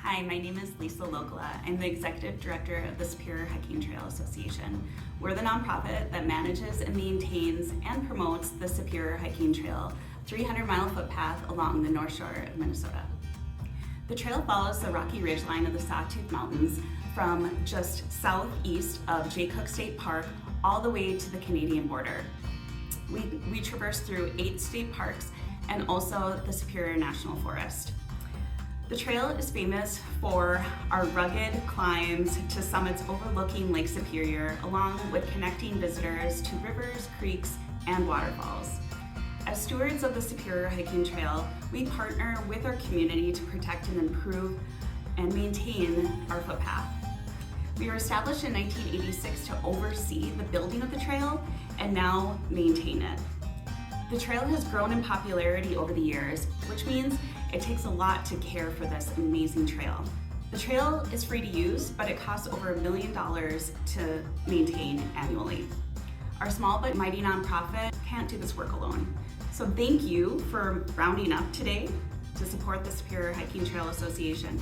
Hi, my name is Lisa Lokala. I'm the Executive Director of the Superior Hiking Trail Association. We're the nonprofit that manages and maintains and promotes the Superior Hiking Trail, 300-mile footpath along the North Shore of Minnesota. The trail follows the rocky ridgeline of the Sawtooth Mountains from just southeast of Jay Cooke State Park all the way to the Canadian border. We traverse through 8 state parks and also the Superior National Forest. The trail is famous for our rugged climbs to summits overlooking Lake Superior, along with connecting visitors to rivers, creeks, and waterfalls. As stewards of the Superior Hiking Trail, we partner with our community to protect and improve and maintain our footpath. We were established in 1986 to oversee the building of the trail and now maintain it. The trail has grown in popularity over the years, which means it takes a lot to care for this amazing trail. The trail is free to use, but it costs over $1 million to maintain annually. Our small but mighty nonprofit can't do this work alone. So thank you for rounding up today to support the Superior Hiking Trail Association.